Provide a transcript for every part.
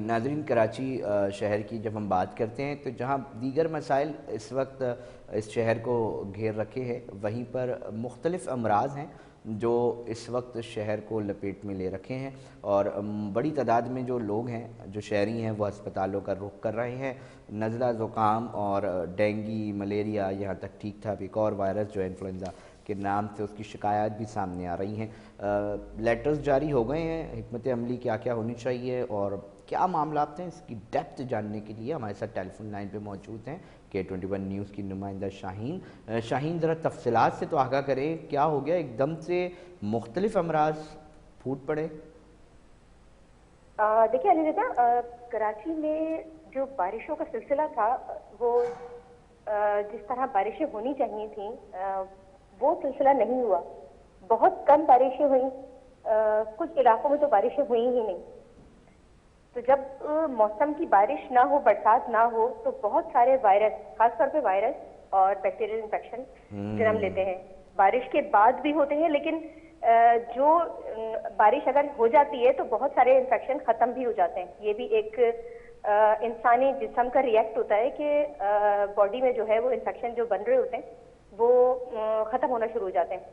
नाज़रीन, कराची शहर की जब हम बात करते हैं तो जहाँ दीगर मसाइल इस वक्त इस शहर को घेर रखे हैं, वहीं पर मुख्तलिफ़ अमराज हैं जो इस वक्त शहर को लपेट में ले रखे हैं। और बड़ी तादाद में जो लोग हैं, जो शहरी हैं, वो अस्पतालों का रुख कर रहे हैं। नज़ला, ज़ुकाम और डेंगी, मलेरिया, यहाँ तक ठीक था एक और वायरस जो है इन्फ्लुएंज़ा के नाम से, उसकी शिकायत भी सामने आ रही हैं। लेटर्स जारी हो गए हैं, हिकमत अमली क्या क्या होनी चाहिए और क्या मामला हैं, इसकी डेप्थ जानने के लिए हमारे साथ टेलीफोन लाइन पे मौजूद हैं K21 न्यूज़ की नुमाइंदा शाहीन। शाहीन, ज़रा तफसीलात से तो आगाह करें, क्या हो गया एकदम से मुख्तलिफ अमराज फूट पड़े? देखिए अली रज़ा, कराची में जो बारिशों का सिलसिला था वो जिस तरह बारिशें होनी चाहिए थी वो सिलसिला नहीं हुआ। बहुत कम बारिशें हुई, कुछ इलाकों में तो बारिशें हुई ही नहीं। तो जब मौसम की बारिश ना हो, बरसात ना हो, तो बहुत सारे वायरस, खासतौर पे वायरस और बैक्टीरियल इन्फेक्शन जन्म लेते हैं। बारिश के बाद भी होते हैं, लेकिन जो बारिश अगर हो जाती है तो बहुत सारे इन्फेक्शन खत्म भी हो जाते हैं। ये भी एक इंसानी जिस्म का रिएक्ट होता है कि बॉडी में जो है वो इन्फेक्शन जो बन रहे होते हैं वो खत्म होना शुरू हो जाते हैं।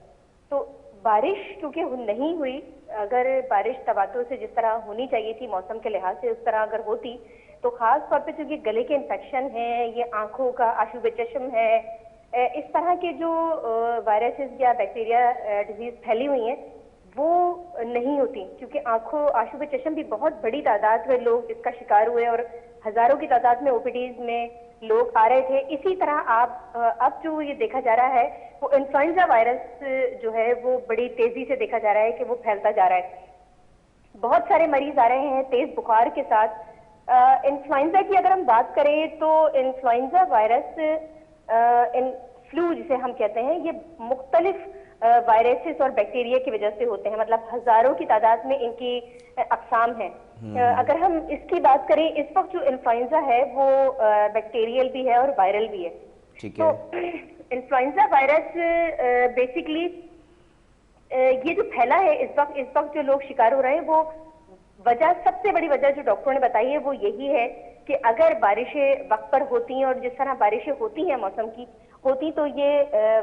तो बारिश क्योंकि नहीं हुई, अगर बारिश तवातुर से जिस तरह होनी चाहिए थी मौसम के लिहाज से, उस तरह अगर होती तो खास तौर पे चूंकि गले के इन्फेक्शन है, ये आंखों का आशूब चश्म है, इस तरह के जो वायरसेस या बैक्टीरिया डिजीज फैली हुई हैं वो नहीं होती। क्योंकि आंखों आशूब चश्म भी बहुत बड़ी तादाद में लोग इसका शिकार हुए और हजारों की तादाद में ओपीडीज में लोग आ रहे थे। इसी तरह अब जो ये देखा जा रहा है वो इन्फ्लुएंजा वायरस जो है वो बड़ी तेजी से देखा जा रहा है कि वो फैलता जा रहा है। बहुत सारे मरीज आ रहे हैं तेज बुखार के साथ। इन्फ्लुएंजा की अगर हम बात करें तो इन्फ्लुएंजा वायरस फ्लू जिसे हम कहते हैं, ये मुख्तलिफ वायरसेस और बैक्टीरिया की वजह से होते हैं। मतलब हजारों की तादाद में इनकी अकसाम है। अगर हम इसकी बात करें, इस वक्त जो इन्फ्लुएंजा है वो बैक्टीरियल भी है और वायरल भी है। ठीक है। तो इन्फ्लुएंजा वायरस बेसिकली ये जो फैला है इस वक्त जो लोग शिकार हो रहे हैं, वो सबसे बड़ी वजह जो डॉक्टरों ने बताई है वो यही है कि अगर बारिशें वक्त पर होती हैं और जिस तरह बारिशें होती हैं मौसम की होती तो ये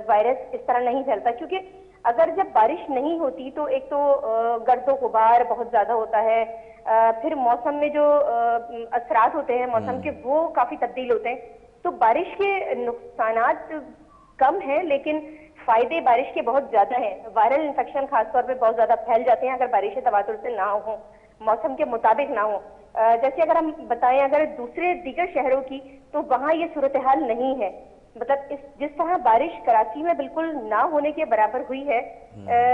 वायरस इस तरह नहीं फैलता। क्योंकि अगर जब बारिश नहीं होती तो एक तो गर्दो गुबार बहुत ज्यादा होता है, फिर मौसम में जो असरात होते हैं मौसम के वो काफी तब्दील होते हैं। तो बारिश के नुकसानात कम है लेकिन फायदे बारिश के बहुत ज्यादा हैं। वायरल इन्फेक्शन खासतौर पे बहुत ज्यादा फैल जाते हैं अगर बारिशें तवातुर से ना हो, मौसम के मुताबिक ना हो। जैसे अगर हम बताएं अगर दूसरे दीगर शहरों की, तो वहाँ ये सूरत हाल नहीं है। मतलब जिस तरह बारिश कराची में बिल्कुल ना होने के बराबर हुई है,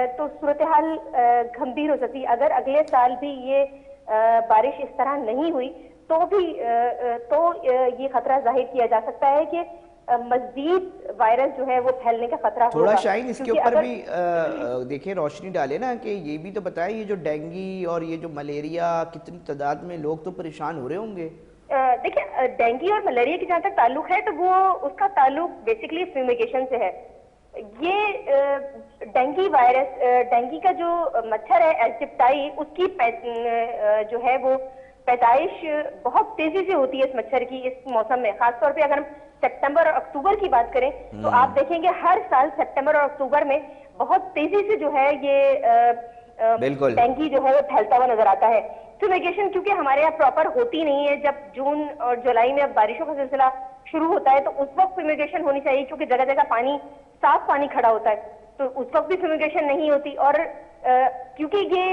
तो सूरत हाल गंभीर हो सकती है। अगर अगले साल भी ये बारिश इस तरह नहीं हुई तो ये खतरा जाहिर किया जा सकता है कि मजीद वायरस जो है वो फैलने का खतरा होगा। थोड़ा शाहीन इसके ऊपर भी देखिए रोशनी डाले ना, कि ये भी तो बताएं ये जो डेंगी और ये जो मलेरिया, कितनी तादाद में लोग तो परेशान हो रहे होंगे। देखिए डेंगी और मलेरिया की जहाँ तक ताल्लुक है तो वो उसका ताल्लुक बेसिकली फ्यूमिगेशन से है। ये डेंगी वायरस, डेंगी का जो मच्छर है एजिप्टाई, उसकी जो है वो पैदाइश बहुत तेजी से होती है इस मच्छर की इस मौसम में। खासतौर पे अगर हम सितंबर और अक्टूबर की बात करें तो आप देखेंगे हर साल सितंबर और अक्टूबर में बहुत तेजी से जो है ये डेंगी जो है वो फैलता हुआ नजर आता है। फ्यूमिगेशन क्योंकि हमारे यहाँ प्रॉपर होती नहीं है, जब जून और जुलाई में अब बारिशों का सिलसिला शुरू होता है तो उस वक्त फ्यूमिगेशन होनी चाहिए क्योंकि जगह जगह पानी, साफ पानी खड़ा होता है, तो उस वक्त भी फ्यूमिगेशन नहीं होती। और क्योंकि ये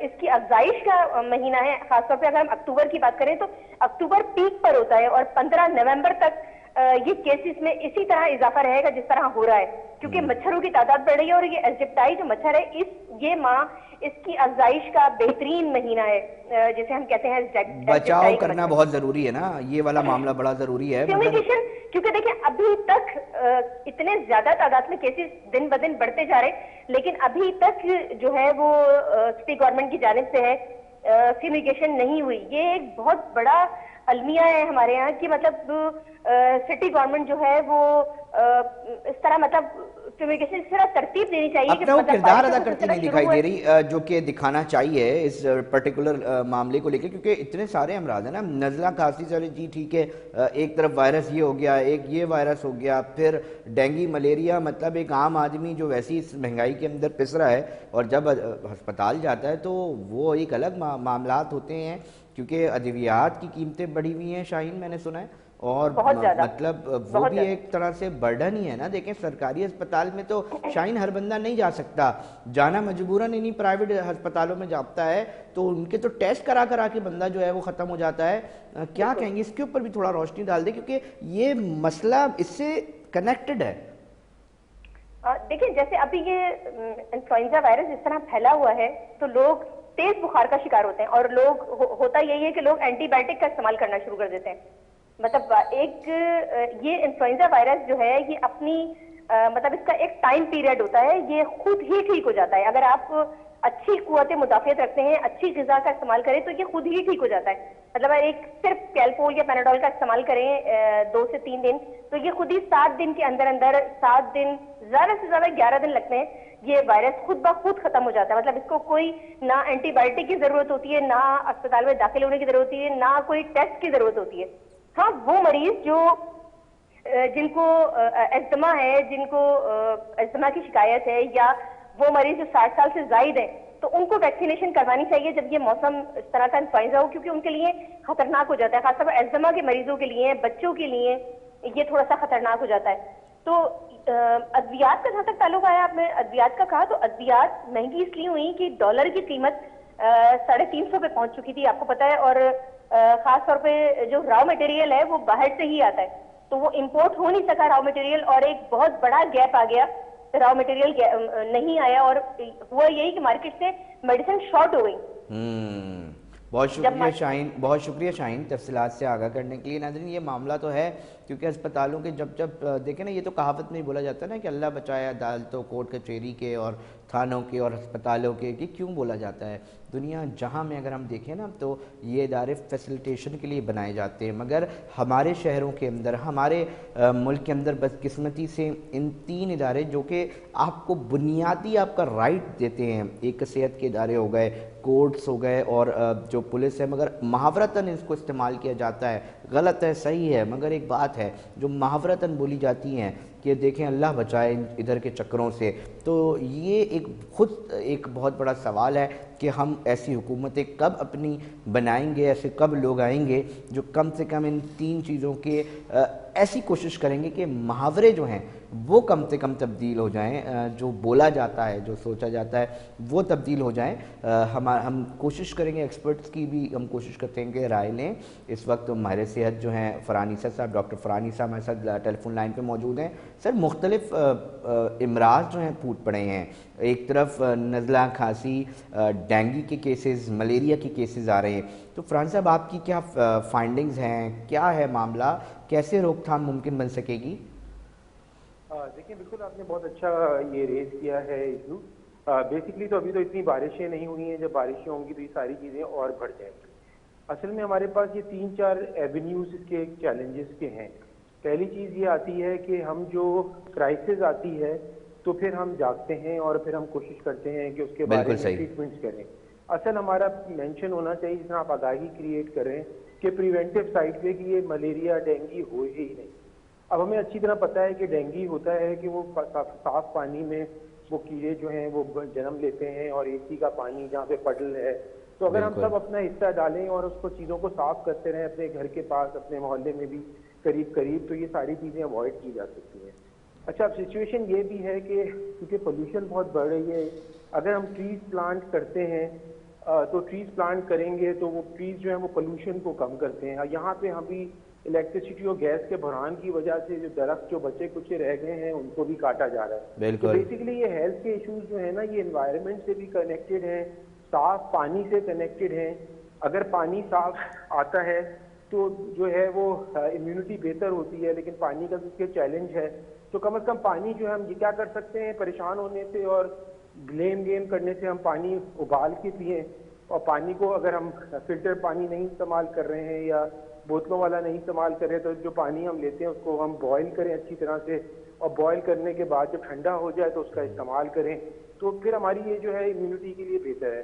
इसकी अफजाइश का महीना है, खासतौर पे अगर हम अक्टूबर की बात करें तो अक्टूबर पीक पर होता है और 15 नवंबर तक ये केसेस में इसी तरह इजाफा रहेगा जिस तरह हो रहा है, क्योंकि मच्छरों की तादाद बढ़ रही है। और ये एजिप्टाई जो मच्छर है ये माह इसकी अफजाइश का बेहतरीन महीना है, जिसे हम कहते हैं बचाव करना बहुत जरूरी है ना, ये वाला मामला बड़ा जरूरी है। फ्यूमिगेशन क्योंकि देखिए अभी तक इतने ज्यादा तादाद में केसेस दिन ब दिन बढ़ते जा रहे, लेकिन अभी तक जो है वो सिटी गवर्नमेंट की जानिब से है फ्यूमिगेशन नहीं हुई। ये एक बहुत बड़ा अलमिया है हमारे यहाँ की, मतलब सिटी गवर्नमेंट जो है वो इस तरह मतलब फ्यूमिगेशन इस तरह तरतीब देनी चाहिए कि अपना वो मतलब किरदार बारिशों अदा का करती सिलसिला नहीं शुरू दिखाई हुआ दे है। रही, जो कि दिखाना चाहिए इस पर्टिकुलर मामले को लेकर, क्योंकि इतने सारे अमराज हैं ना, नज़ला खांसी, चले जी ठीक है, एक तरफ वायरस ये हो गया, एक ये वायरस हो गया, फिर डेंगू मलेरिया, मतलब एक आम आदमी जो वैसी इस महंगाई के अंदर पिस रहा है और जब अस्पताल जाता है तो वो एक अलग मामलात होते हैं, क्योंकि अद्वियात की कीमतें बढ़ी हुई हैं शाहीन, मैंने सुना है। और बहुत ज्यादा, मतलब वो बहुत भी ज्यादा। एक तरह से बर्डन ही है ना। देखें सरकारी अस्पताल में तो शाइन हर बंदा नहीं जा सकता, जाना मजबूरन इन्हीं प्राइवेट अस्पतालों में जाता है, तो उनके तो टेस्ट करा करा के बंदा जो है वो ख़त्म हो जाता है। क्या बिल्कुल। कहेंगे इसके ऊपर भी थोड़ा रोशनी डाल दे, क्योंकि ये मसला इससे कनेक्टेड है। देखिए जैसे अभी ये इन्फ्लुएंजा वायरस जिस तरह फैला हुआ है तो लोग तेज बुखार का शिकार होते हैं और लोग होता यही है कि लोग एंटीबायोटिक का इस्तेमाल करना शुरू कर देते हैं। मतलब एक ये इन्फ्लुएंजा वायरस जो है ये अपनी मतलब इसका एक टाइम पीरियड होता है, ये खुद ही ठीक हो जाता है अगर आप अच्छी कुव्वत मुदाफियत रखते हैं, अच्छी ग़िज़ा का इस्तेमाल करें तो ये खुद ही ठीक हो जाता है। मतलब अगर एक सिर्फ कैलपोल या पैनाडोल का इस्तेमाल करें 2 से 3 दिन तो ये खुद ही 7 दिन के अंदर अंदर, 7 दिन ज्यादा से ज्यादा 11 दिन लगते हैं, ये वायरस खुद ब खुद खत्म हो जाता है। मतलब इसको कोई ना एंटीबायोटिक की जरूरत होती है, ना अस्पताल में दाखिल होने की जरूरत होती है, ना कोई टेस्ट की जरूरत होती है। हाँ, वो मरीज जो जिनको अस्थमा है, जिनको अस्थमा की शिकायत है, या वो मरीज जो 60 साल से जायद है, तो उनको वैक्सीनेशन करवानी चाहिए जब ये मौसम इस तरह का इन्फ्लुएंजा हो, क्योंकि उनके लिए खतरनाक हो जाता है। खासतौर पर अस्थमा के मरीजों के लिए, बच्चों के लिए ये थोड़ा सा खतरनाक हो जाता है। तो अद्वियात का जहां तक ताल्लुक आया, आपने अद्वियात का कहा, तो अद्वियात महंगी इसलिए हुई कि डॉलर की कीमत 350 पे पहुंच चुकी थी, आपको पता है। और खास तौर पे जो रॉ मटेरियल है वो बाहर से ही आता है, तो वो इंपोर्ट हो नहीं सका रॉ मटेरियल, और एक बहुत बड़ा गैप आ गया, रॉ मटेरियल नहीं आया, और हुआ यही कि मार्केट से मेडिसिन शॉर्ट हो गई। बहुत शुक्रिया शाहीन, बहुत शुक्रिया शाहीन तफसीलात से आगाह करने के लिए। नाज़रीन ये मामला तो है, क्योंकि अस्पतालों के जब जब देखें ना, ये तो कहावत में ही बोला जाता है ना कि अल्लाह बचाए अदालतों, कोर्ट कचहरी के और थानों के और अस्पतालों के, कि क्यों बोला जाता है। दुनिया जहाँ में अगर हम देखें ना तो ये इदारे फैसिलिटेशन के लिए बनाए जाते हैं, मगर हमारे शहरों के अंदर, हमारे मुल्क के अंदर बदकिस्मती से इन 3 इदारे जो कि आपको बुनियादी आपका राइट देते हैं, एक सेहत के इदारे हो गए, कोर्ट्स हो गए और जो पुलिस है, मगर मुहावरतन इसको इस्तेमाल किया जाता है। गलत है, सही है, मगर एक बात है जो मुहावरतन बोली जाती हैं कि देखें अल्लाह बचाए इधर के चक्करों से। तो ये एक खुद एक बहुत बड़ा सवाल है कि हम ऐसी हुकूमतें कब अपनी बनाएंगे, ऐसे कब लोग आएंगे जो कम से कम इन 3 चीज़ों के ऐसी कोशिश करेंगे कि मुहावरे जो हैं वो कम से कम तब्दील हो जाएं, जो बोला जाता है, जो सोचा जाता है वो तब्दील हो जाएं। हम कोशिश करेंगे, एक्सपर्ट्स की भी हम कोशिश करते हैं कि राय लें। इस वक्त हमारे सेहत जो हैं फ़रहानिसा साहब, डॉक्टर फ़रहानिसा हमारे साथ टेलीफोन लाइन पे मौजूद हैं। सर, मुख्तलिफ इमराज जो हैं फूट पड़े हैं, एक तरफ नज़ला खांसी, डेंगू के केसेस, मलेरिया के केसेस आ रहे हैं, तो फ़रहान साहब आपकी क्या फाइंडिंग्स हैं, क्या है मामला, कैसे रोकथाम मुमकिन बन सकेगी? देखिए, बिल्कुल आपने बहुत अच्छा ये रेज किया है इशू। बेसिकली तो अभी तो इतनी बारिशें नहीं हुई हैं, जब बारिशें होंगी तो ये सारी चीज़ें और बढ़ जाएंगी। असल में हमारे पास ये 3-4 एवेन्यूज इसके चैलेंजेस के हैं। पहली चीज़ ये आती है कि हम जो क्राइसिस आती है तो फिर हम जागते हैं और फिर हम कोशिश करते हैं कि उसके बारे में ट्रीटमेंट्स करें। असल हमारा मेंशन होना चाहिए, जिसमें आप आगाही क्रिएट करें कि प्रिवेंटिव साइड पे कि ये मलेरिया डेंगू हो ही नहीं। अब हमें अच्छी तरह पता है कि डेंगू होता है कि वो साफ पानी में वो कीड़े जो हैं वो जन्म लेते हैं, और एसी का पानी जहाँ पे पडल है, तो अगर हम सब अपना हिस्सा डालें और उसको चीज़ों को साफ करते रहें अपने घर के पास, अपने मोहल्ले में भी करीब करीब, तो ये सारी चीज़ें अवॉइड की जा सकती हैं। अच्छा, अब सिचुएशन ये भी है कि क्योंकि पोल्यूशन बहुत बढ़ रही है, अगर हम ट्रीज प्लांट करते हैं तो ट्रीज प्लांट करेंगे तो वो ट्रीज जो है वो पोल्यूशन को कम करते हैं। यहाँ पे हम भी इलेक्ट्रिसिटी और गैस के बहरान की वजह से जो दरख्त जो बचे कुछ रह गए हैं उनको भी काटा जा रहा है। तो बेसिकली ये हेल्थ के इश्यूज जो है ना, ये एनवायरनमेंट से भी कनेक्टेड हैं, साफ पानी से कनेक्टेड हैं। अगर पानी साफ आता है तो जो है वो इम्यूनिटी बेहतर होती है, लेकिन पानी का उसके चैलेंज है। तो कम से कम पानी जो है हम ये क्या कर सकते हैं, परेशान होने से और ब्लेम गेम करने से हम पानी उबाल के पिए, और पानी को अगर हम फिल्टर पानी नहीं इस्तेमाल कर रहे हैं या बोतलों वाला नहीं इस्तेमाल करें, तो जो पानी हम लेते हैं उसको हम बॉईल करें अच्छी तरह से, और बॉईल करने के बाद जब ठंडा हो जाए तो उसका इस्तेमाल करें, तो फिर हमारी ये जो है इम्यूनिटी के लिए बेहतर है।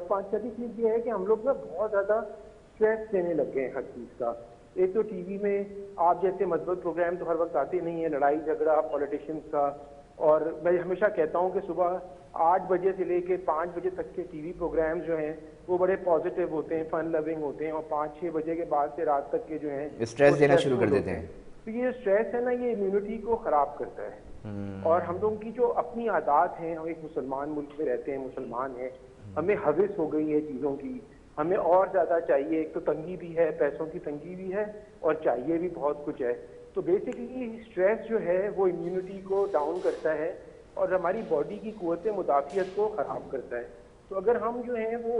पांचवी चीज़ ये है कि हम लोग ना बहुत ज़्यादा स्ट्रेस लेने लग गए हैं हर चीज़ का। एक तो टीवी में आप जैसे मजबूत प्रोग्राम तो हर वक्त आते नहीं है, लड़ाई झगड़ा पॉलिटिशियंस का, और मैं हमेशा कहता हूँ कि सुबह 8 बजे से लेके 5 बजे तक के टीवी प्रोग्राम जो हैं वो बड़े पॉजिटिव होते हैं, फन लविंग होते हैं, और 5-6 बजे के बाद से रात तक के जो हैं स्ट्रेस देना शुरू कर देते हैं। तो ये स्ट्रेस है ना, ये इम्यूनिटी को खराब करता है। और हम लोगों की जो अपनी आदत हैं, हम एक मुसलमान मुल्क में रहते हैं, मुसलमान हैं, हमें हविस हो गई है चीज़ों की, हमें और ज़्यादा चाहिए। एक तो तंगी भी है, पैसों की तंगी भी है, और चाहिए भी बहुत कुछ है। तो बेसिकली स्ट्रेस जो है वो इम्यूनिटी को डाउन करता है और हमारी बॉडी की क़ुव्वत मुदाफ़ियत को ख़राब करता है। तो अगर हम जो हैं वो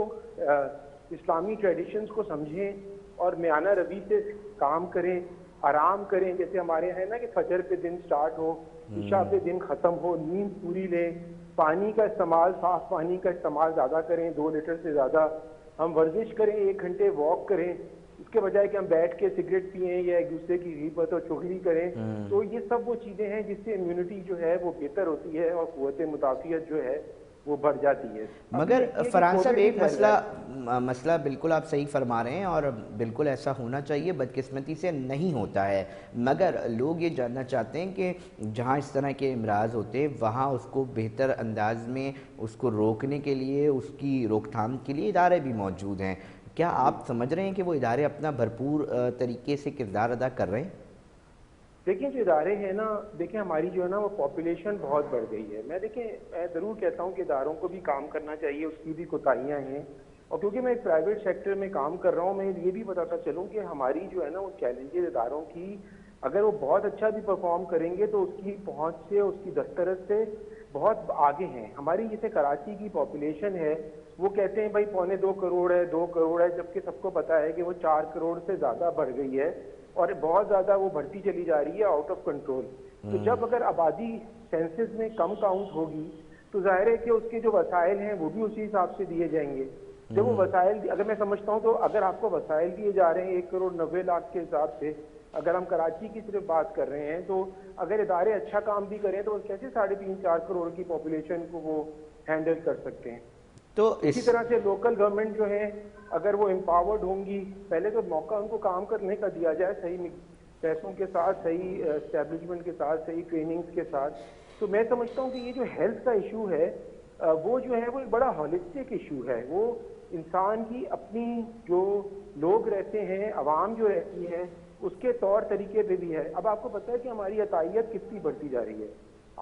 इस्लामी ट्रेडिशंस को समझें और मियाना रवि से काम करें, आराम करें, जैसे हमारे यहाँ है ना कि फजर पे दिन स्टार्ट हो, इशा पे दिन ख़त्म हो, नींद पूरी लें, पानी का इस्तेमाल, साफ पानी का इस्तेमाल ज़्यादा करें, 2 लीटर से ज़्यादा, हम वर्जिश करें, 1 घंटे वॉक करें, इसके बजाय कि हम बैठ के सिगरेट पिएं या एक दूसरे की गीबत और चुगली करें। तो ये सब वो चीज़ें हैं जिससे इम्यूनिटी जो है वो बेहतर होती है और क़ुव्वत मुदाफ़ियत जो है वो बढ़ जाती है। मगर फरहान साहब एक मसला बिल्कुल आप सही फरमा रहे हैं और बिल्कुल ऐसा होना चाहिए, बदकिस्मती से नहीं होता है। मगर लोग ये जानना चाहते हैं कि जहाँ इस तरह के इमराज होते हैं वहाँ उसको बेहतर अंदाज में उसको रोकने के लिए, उसकी रोकथाम के लिए इदारे भी मौजूद हैं। क्या आप समझ रहे हैं कि वो इदारे अपना भरपूर तरीके से किरदार अदा कर रहे हैं? देखिए जो इदारे हैं ना, देखिए हमारी जो है ना वो पॉपुलेशन बहुत बढ़ गई है। मैं ज़रूर कहता हूँ कि इदारों को भी काम करना चाहिए, उसकी भी कोताहियाँ हैं। और क्योंकि मैं एक प्राइवेट सेक्टर में काम कर रहा हूँ, मैं ये भी बताता चलूँ कि हमारी जो है ना वो चैलेंजेस इदारों की, अगर वो बहुत अच्छा भी परफॉर्म करेंगे तो उसकी पहुँच से, उसकी दस्तरस से बहुत आगे हैं। हमारी जैसे कराची की पॉपुलेशन है, वो कहते हैं भाई 1.25 करोड़ है, 2 करोड़ है, जबकि सबको पता है कि वो 4 करोड़ से ज़्यादा बढ़ गई है और बहुत ज़्यादा वो बढ़ती चली जा रही है, आउट ऑफ कंट्रोल। तो जब अगर आबादी सेंसस में कम काउंट होगी तो जाहिर है कि उसके जो वसाइल हैं वो भी उसी हिसाब से दिए जाएंगे। जब वो वसाइल, अगर मैं समझता हूँ तो अगर आपको वसाइल दिए जा रहे हैं 1 करोड़ 90 लाख के हिसाब से, अगर हम कराची की सिर्फ बात कर रहे हैं, तो अगर इदारे अच्छा काम भी करें तो कैसे 3.5-4 करोड़ की पॉपुलेशन को वो हैंडल कर सकते हैं। तो इसी तरह से लोकल गवर्नमेंट जो है अगर वो एम्पावर्ड होंगी, पहले तो मौका उनको काम करने का दिया जाए, सही पैसों के साथ, सही एस्टेब्लिशमेंट के साथ, सही ट्रेनिंग्स के साथ, तो मैं समझता हूँ कि ये जो हेल्थ का इशू है वो जो है वो एक बड़ा हॉलिस्टिक इशू है। वो इंसान की अपनी जो लोग रहते हैं, आवाम जो रहती है, उसके तौर तरीके पे भी है। अब आपको पता है कि हमारी अतायत कितनी बढ़ती जा रही है।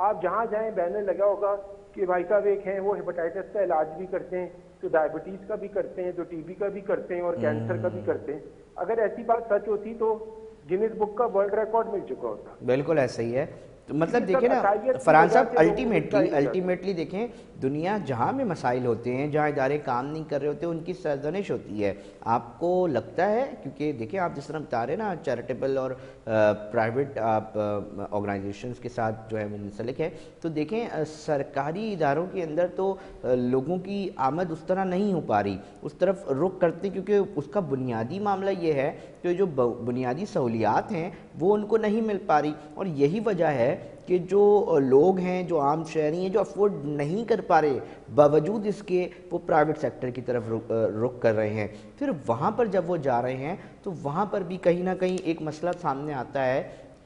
आप जहाँ जाएं बैनर लगा होगा कि भाई साहब एक हैं वो हेपेटाइटिस का इलाज भी करते हैं, तो डायबिटीज़ का भी करते हैं, तो टीबी का भी करते हैं और कैंसर का भी करते हैं। अगर ऐसी बात सच होती तो गिनीज बुक का वर्ल्ड रिकॉर्ड मिल चुका होता। बिल्कुल ऐसा ही है। तो मतलब देखिए ना फरहान साहब, अल्टीमेटली देखें, दुनिया जहाँ में मसाइल होते हैं, जहाँ इदारे काम नहीं कर रहे होते, उनकी सरजनिश होती है। आपको लगता है, क्योंकि देखिए आप जिस तरह बता रहे हैं ना, चैरिटेबल और प्राइवेट आप ऑर्गेनाइजेशंस के साथ जो है वो मुंसलिक है, तो देखें सरकारी इदारों के अंदर तो लोगों की आमद उस तरह नहीं हो पा रही, उस तरफ रुख करते, क्योंकि उसका बुनियादी मामला ये है कि जो बुनियादी सहूलियात हैं वो उनको नहीं मिल पा रही। और यही वजह है कि जो लोग हैं, जो आम शहरी हैं, जो अफोर्ड नहीं कर पा रहे, बावजूद इसके वो प्राइवेट सेक्टर की तरफ रुख कर रहे हैं। फिर वहाँ पर जब वो जा रहे हैं तो वहाँ पर भी कहीं ना कहीं एक मसला सामने आता है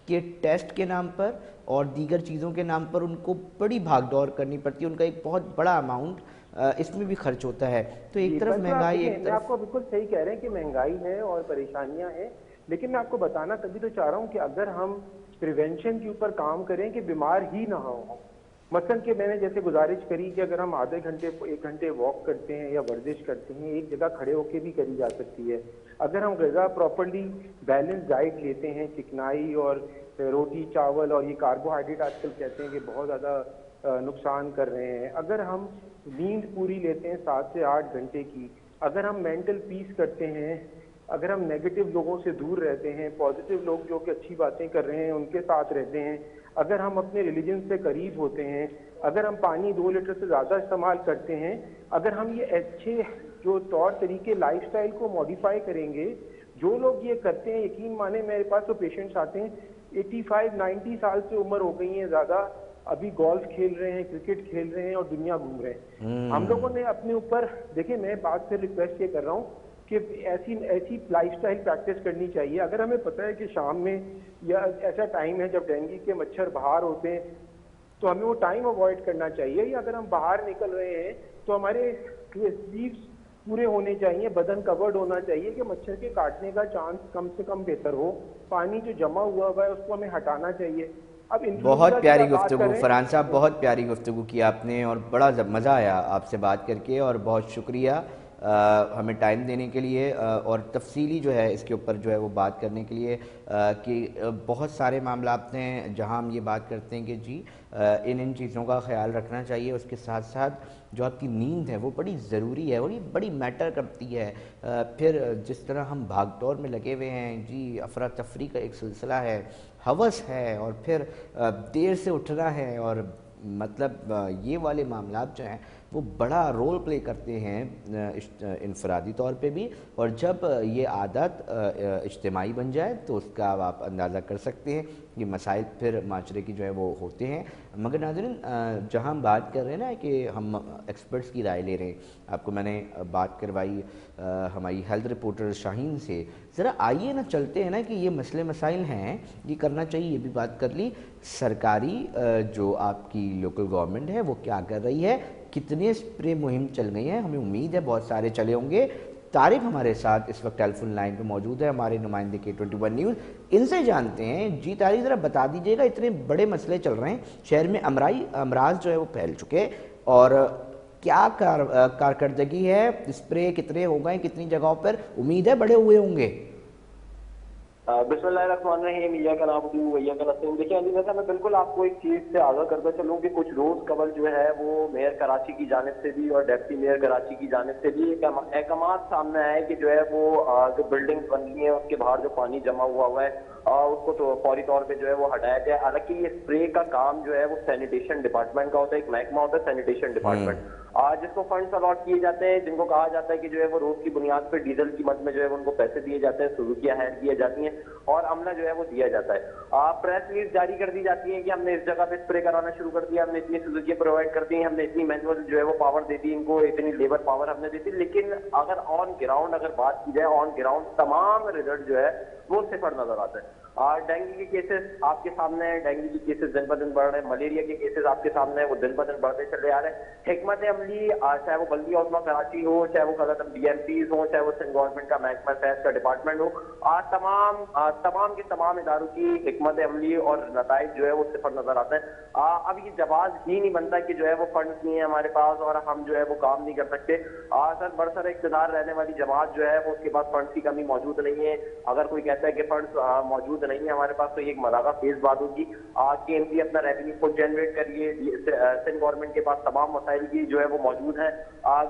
कि टेस्ट के नाम पर और दीगर चीज़ों के नाम पर उनको बड़ी भागदौड़ करनी पड़ती है, उनका एक बहुत बड़ा अमाउंट इसमें भी खर्च होता है। तो एक तरफ महंगाई, एक तरफ आपको बिल्कुल सही कह रहे हैं कि महंगाई है और परेशानियां हैं, लेकिन मैं आपको बताना तभी तो चाह रहा हूँ कि अगर हम प्रिवेंशन के ऊपर काम करें कि बीमार ही ना हो। मसलन कि मैंने जैसे गुजारिश करी कि अगर हम आधे घंटे 1 घंटे वॉक करते हैं या वर्जिश करते हैं, एक जगह खड़े होके भी करी जा सकती है। अगर हम ग़िज़ा प्रॉपर्ली बैलेंस डाइट लेते हैं, चिकनाई और रोटी चावल और ये कार्बोहाइड्रेट आजकल कहते हैं कि बहुत ज़्यादा नुकसान कर रहे हैं। अगर हम नींद पूरी लेते हैं 7 से 8 घंटे की, अगर हम मेंटल पीस करते हैं, अगर हम नेगेटिव लोगों से दूर रहते हैं, पॉजिटिव लोग जो कि अच्छी बातें कर रहे हैं उनके साथ रहते हैं, अगर हम अपने रिलीजन से करीब होते हैं, अगर हम पानी 2 लीटर से ज़्यादा इस्तेमाल करते हैं, अगर हम ये अच्छे जो तौर तरीके लाइफस्टाइल को मॉडिफाई करेंगे जो लोग ये करते हैं, यकीन माने मेरे पास तो पेशेंट्स आते हैं 85-90 साल से उम्र हो गई है ज़्यादा, अभी गोल्फ खेल रहे हैं, क्रिकेट खेल रहे हैं और दुनिया घूम रहे हैं। हम लोगों ने अपने ऊपर, देखिए मैं बात से रिक्वेस्ट ये कर रहा हूँ कि ऐसी लाइफस्टाइल प्रैक्टिस करनी चाहिए। अगर हमें पता है कि शाम में या ऐसा टाइम है जब डेंगू के मच्छर बाहर होते हैं, तो हमें वो टाइम अवॉइड करना चाहिए। या अगर हम बाहर निकल रहे हैं तो हमारे स्लीव्स पूरे होने चाहिए, बदन कवर्ड होना चाहिए कि मच्छर के काटने का चांस कम से कम बेहतर हो। पानी जो जमा हुआ है उसको हमें हटाना चाहिए। अब बहुत प्यारी गुफ्तगू फरहान साहब, बहुत प्यारी गुफ्तगू की आपने और बड़ा मज़ा आया आपसे बात करके, और बहुत शुक्रिया हमें टाइम देने के लिए और तफसीली जो है इसके ऊपर जो है वो बात करने के लिए कि बहुत सारे मामला हैं जहां हम ये बात करते हैं कि जी इन चीज़ों का ख्याल रखना चाहिए। उसके साथ साथ जो आपकी नींद है वो बड़ी ज़रूरी है और ये बड़ी मैटर करती है। फिर जिस तरह हम भागदौड़ में लगे हुए हैं जी, अफरा तफरी का एक सिलसिला है, हवस है और फिर देर से उठना है, और मतलब ये वाले मामला जो हैं वो बड़ा रोल प्ले करते हैं इनफरादी तौर पे भी, और जब ये आदत इज्तिमाई बन जाए तो उसका आप अंदाज़ा कर सकते हैं कि मसाइल फिर माशरे की जो है वो होते हैं। मगर नाज़रीन, जहाँ हम बात कर रहे हैं ना कि हम एक्सपर्ट्स की राय ले रहे हैं, आपको मैंने बात करवाई हमारी हेल्थ रिपोर्टर शाहीन से, ज़रा आइए ना चलते हैं ना कि ये मसले मसाइल हैं, ये करना चाहिए, ये भी बात कर ली। सरकारी जो आपकी लोकल गवर्नमेंट है वो क्या कर रही है, कितने स्प्रे मुहिम चल गई हैं, हमें उम्मीद है बहुत सारे चले होंगे। तारिक हमारे साथ इस वक्त टेलीफोन लाइन पे मौजूद है, हमारे नुमाइंदे K21 न्यूज़, इनसे जानते हैं। जी तारिक, ज़रा बता दीजिएगा, इतने बड़े मसले चल रहे हैं, शहर में अमराज जो है वो फैल चुके, और क्या कारकर्दगी है, स्प्रे कितने हो गए, कितनी जगहों पर, उम्मीद है बड़े हुए होंगे। बिस्मिल्लाहिर्रहमानिर्रहीम, इय्या का नाबुदु व इय्या का नस्तईन। देखिए अली रज़ा, मैं बिल्कुल आपको एक चीज से आगाह करता चलूं कि कुछ रोज कबल जो है वो मेयर कराची की जानिब से भी और डेप्टी मेयर कराची की जानिब से भी एक अहकामात सामने आए कि जो है वो जो बिल्डिंग बन रही है उसके बाहर जो पानी जमा हुआ है उसको तो फौरी तौर पे जो है वो हटाया जाए। हालांकि ये स्प्रे का काम जो है वो सैनिटेशन डिपार्टमेंट का होता है, एक महकमा होता है सैनिटेशन डिपार्टमेंट, जिसको फंड्स अलॉट किए जाते हैं, जिनको कहा जाता है कि जो है वो रोज की बुनियाद पर डीजल की मद में जो है उनको पैसे दिए जाते हैं, सुजुकियां हायर किया जाती हैं और अमला जो है वो दिया जाता है। प्रेस रिलीज जारी कर दी जाती है कि हमने इस जगह पे स्प्रे कराना शुरू कर दिया, हमने इतनी सुजुकियां प्रोवाइड कर दी, हमने इतनी मैनुअल जो है वो पावर दे दी इनको, इतनी लेबर पावर हमने दी थी। लेकिन अगर ऑन ग्राउंड अगर बात की जाए, ऑन ग्राउंड तमाम रिजल्ट जो है वो सिफर नजर आता है। डेंगू के केसेस आपके सामने हैं, डेंगू के केसेस दिन ब दिन बढ़ रहे हैं, मलेरिया के केसेस आपके सामने हैं, वो दिन ब दिन बढ़ते चले आ रहे हैं। हिकमत अमली चाहे वो बल्दी औसमा कराची हो, चाहे वो कदम DMPs हो, चाहे वो सिंध गवर्नमेंट का महकमा सेहत का डिपार्टमेंट हो, तमाम के तमाम इदारों की हिकमत अमली और नताइज जो है वो सिफर नजर आते हैं। अब ये जवाब ही नहीं बनता कि जो है वो फंड्स नहीं है हमारे पास और हम जो है वो काम नहीं कर सकते। सर बरसर इक़्तिदार रहने वाली जमात जो है वो उसके पास फंड्स की कमी मौजूद नहीं है। अगर कोई कहता है कि फंड्स मौजूद नहीं है हमारे पास, तो ये एक मजाका फेज बात होगी। KMC अपना रेवेन्यू खुद जनरेट करिए, सिंध गवर्नमेंट के पास तमाम मसाइल की जो है वो मौजूद है।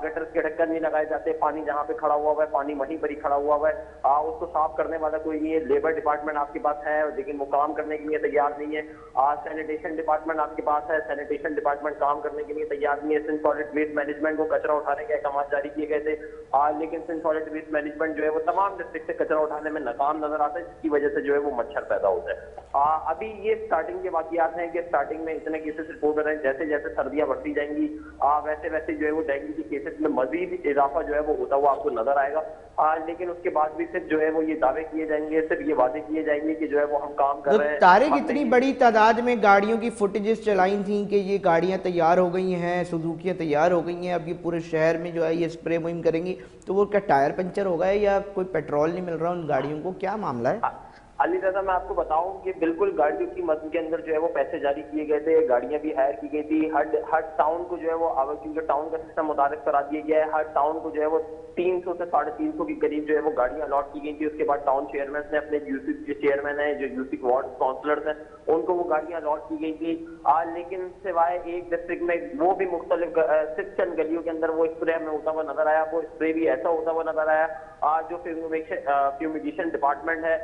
गटर्स के ढक्कन नहीं लगाए जाते, पानी जहाँ पे खड़ा हुआ है पानी वहीं पर ही खड़ा हुआ है, उसको साफ करने वाला कोई नहीं है। लेबर डिपार्टमेंट आपके पास है लेकिन वो काम करने के लिए तैयार नहीं है। सैनिटेशन डिपार्टमेंट आपके पास है, सैनिटेशन डिपार्टमेंट काम करने के लिए तैयार नहीं है। सिंध सॉलिड वेस्ट मैनेजमेंट को कचरा उठाने के अहकाम जारी किए गए थे, लेकिन सिंध सॉलिड वेस्ट मैनेजमेंट जो है वो तमाम डिस्ट्रिक्ट से कचरा उठाने में नाकाम नजर आता है, जिसकी वजह से जो है वो मच्छर पैदा होता है। अभी ये स्टार्टिंग के वाकयात हैं कि स्टार्टिंग में इतने केसेस रिपोर्ट हो रहे हैं, जैसे जैसे सर्दियां बढ़ती जाएंगी वैसे वैसे जो है वो डेंगू के केसेस में मजीद इजाफा जो है वो होता हुआ आपको नजर आएगा। लेकिन उसके बाद भी सिर्फ जो है वो ये दावे किए जाएंगे, सिर्फ ये वादे किए जाएंगे कि जो है वो हम काम कर रहे हैं। तारिक, इतनी बड़ी तादाद में गाड़ियों की फुटेजेस चलाई थी कि ये गाड़ियां तैयार हो गई हैं, सुजुकियां तैयार हो गई हैं, अब ये पूरे शहर में जो है ये स्प्रे मुहिम करेंगी, तो वो क्या टायर पंचर हो गए या कोई पेट्रोल नहीं मिल रहा उन गाड़ियों को, क्या मामला है? अली रज़ा, मैं आपको बताऊं कि बिल्कुल गाड़ियों की मद के अंदर जो है वो पैसे जारी किए गए थे, गाड़ियां भी हायर की गई थी। हर टाउन को जो है वो क्योंकि टाउन का सिस्टम मुताबिक करा दिया गया है, हर टाउन को जो है वो 300 से 350 के करीब जो है वो गाड़ियां अलॉट की गई थी। उसके बाद टाउन चेयरमैन ने अपने यूसी के चेयरमैन है, जो यूसी वार्ड काउंसलर्स हैं, उनको वो गाड़ियां अलॉट की गई थी। लेकिन सिवाय एक डिस्ट्रिक्ट में वो भी मुख्तलिफ सिर्फ चंद गलियों के अंदर वो स्प्रे हमें होता हुआ नजर आया। वो स्प्रे भी ऐसा होता हुआ नजर आया जो फ्यूमिगेशन डिपार्टमेंट है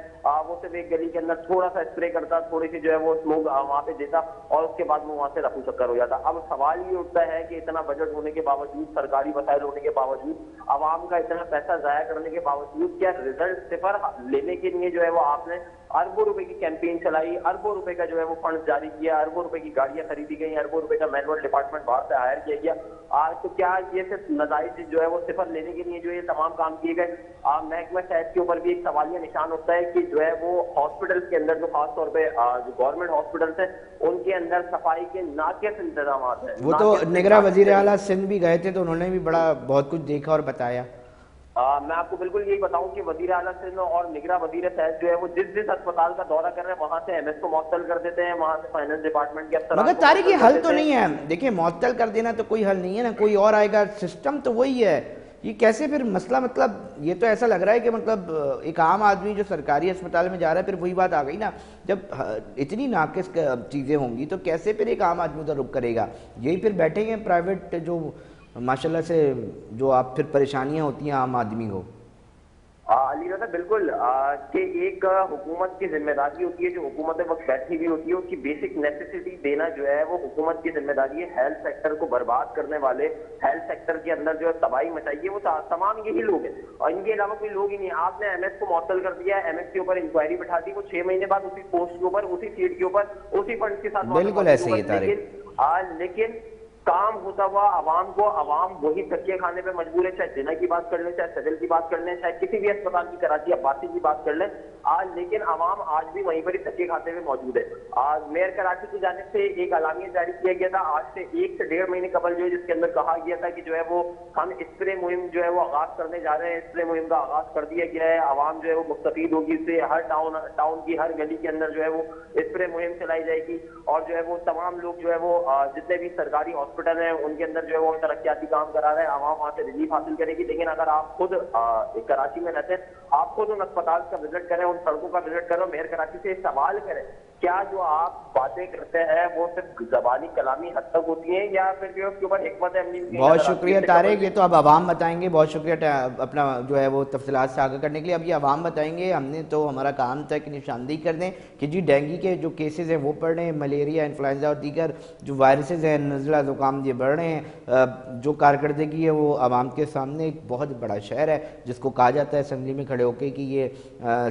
वो सिर्फ एक गली के अंदर थोड़ा सा स्प्रे करता, थोड़ी सी जो है वो स्मोक वहां पे देता और उसके बाद वो वहां से रफू चक्कर हो जाता। अब सवाल ये उठता है कि इतना बजट होने के बावजूद, सरकारी वसाइल होने के बावजूद, आवाम का इतना पैसा जाया करने के बावजूद क्या रिजल्ट सिफर लेने के लिए जो है वो आपने अरबों रुपए की कैंपेन चलाई, अरबों रुपए का जो है वो फंड जारी किया, अरबों रुपए की गाड़ियां खरीदी गई, अरबों रुपए का मैनुअल डिपार्टमेंट बाहर से हायर किया गया। आज तो क्या ये सिर्फ नताइज जो है वो सिफर लेने के लिए जो ये तमाम काम किए गए। महकमा सेहत के ऊपर भी एक सवालिया निशान उठता है कि जो है वो हॉस्पिटल्स के अंदर जो खासतौर पे जो गवर्नमेंट हॉस्पिटल्स है उनके अंदर सफाई के नाकिस इंतजाम है। वो तो निगरान वजीर आला सिंध भी गए थे तो उन्होंने भी बड़ा बहुत कुछ देखा और बताया। मैं आपको बिल्कुल यही बताऊं कि वजीर आला सिंध और निगरान वजीर सेहत जो है वो जिस जिस अस्पताल का दौरा कर रहे हैं वहां से एमएस को मुअत्तल कर देते हैं, वहां से फाइनेंस डिपार्टमेंट के अफसर। मगर तारिक ये हल तो नहीं है, देखिए मुअत्तल कर देना तो कोई हल नहीं है ना, कोई और आएगा, सिस्टम तो वही है। ये कैसे फिर मसला, मतलब ये तो ऐसा लग रहा है कि मतलब एक आम आदमी जो सरकारी अस्पताल में जा रहा है, फिर वही बात आ गई ना, जब इतनी नाकिस चीज़ें होंगी तो कैसे फिर एक आम आदमी उधर रुक करेगा। यही फिर बैठेंगे प्राइवेट जो माशाल्लाह से जो आप फिर परेशानियां होती हैं आम आदमी को। अली रजा बिल्कुल कि एक हुकूमत की जिम्मेदारी होती है, जो हुकूमत वक्त बैठी हुई होती है उसकी बेसिक नेसेसिटी देना जो है वो हुकूमत की जिम्मेदारी है। हेल्थ सेक्टर को बर्बाद करने वाले, हेल्थ सेक्टर के अंदर जो है तबाही मचाई है वो तमाम यही लोग हैं और इनके अलावा कोई लोग ही नहीं। आपने एमएस को मुअत्तल कर दिया, एमएस के ऊपर इंक्वायरी बैठा दी, वो 6 महीने बाद उसी पोस्ट के ऊपर, उसी सीट के ऊपर, उसी फंड के साथ बिल्कुल ऐसे ही है। लेकिन काम होता हुआ आवाम को, आवाम वही धक्के खाने पे मजबूर है। चाहे जिना की बात कर लें, चाहे सदर की बात कर लें, चाहे किसी भी अस्पताल की, कराची अब्बासी की बात कर लें, आज लेकिन आवाम आज भी वहीं पर ही धक्के खाते हुए मौजूद है। आज मेयर कराची की जानिब से एक अलामिया जारी किया गया था आज से 1 से 1.5 महीने कबल जो है, जिसके अंदर कहा गया था कि जो है वो हम स्प्रे मुहिम जो है वो आगाज करने जा रहे हैं। स्प्रे मुहिम का आगाज कर दिया गया है, आवाम जो है वो मुस्तफीद होगी इससे। हर टाउन की हर गली के अंदर जो है वो स्प्रे मुहिम चलाई जाएगी और जो है वो तमाम लोग जो है वो जितने भी सरकारी हॉस्पिटल है उनके अंदर जो है वो तरक्याती काम करा रहे हैं, आवाम वहां से रिलीफ हासिल करेगी। लेकिन अगर आप खुद कराची में रहते हैं, आप खुद उन अस्पताल का विजिट करें, उन सड़कों का विजिट करें, मेयर कराची से सवाल करें क्या जो आप बातें करते हैं वो सिर्फ जबानी कलामी हद तक होती है या फिर जो उसके ऊपर हिकमत अमली। बहुत शुक्रिया तारिक, ये तो अब आवाम बताएंगे। बहुत शुक्रिया अपना जो है वो तफसीलात से आगे करने के लिए। अब ये आवाम बताएंगे, हमने तो हमारा काम था कि निशानदेही कर दें कि जी डेंगू के जो केसेस हैं वो बढ़ रहे हैं, मलेरिया, इन्फ्लुएंजा और दीगर जो वायरसेस हैं, नज़ला ज़ुकाम, ये बढ़ रहे हैं। जो कारकर्दगी है वो आवाम के सामने एक बहुत बड़ा शहर है जिसको कहा जाता है असम्बली में खड़े होकर कि ये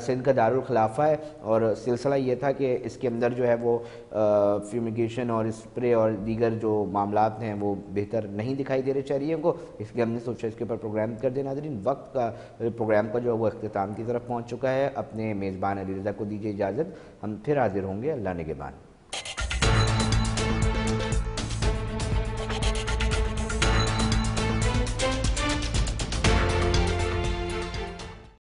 सिंध का दारुल खिलाफा है। और सिलसिला ये था कि इसके अंदर जो है वो फ्यूमिगेशन और स्प्रे और दीगर जो मामलात हैं वो बेहतर नहीं दिखाई दे रहे शहरियों को, इसलिए हमने सोचा इसके ऊपर प्रोग्राम कर देना। नाज़रीन, वक्त का प्रोग्राम का जो है वो अख्तिताम की तरफ पहुँच चुका है। अपने मेज़बान अली रज़ा को दीजिए इजाज़त, हम फिर हाजिर होंगे। अल्लाह निगहबान।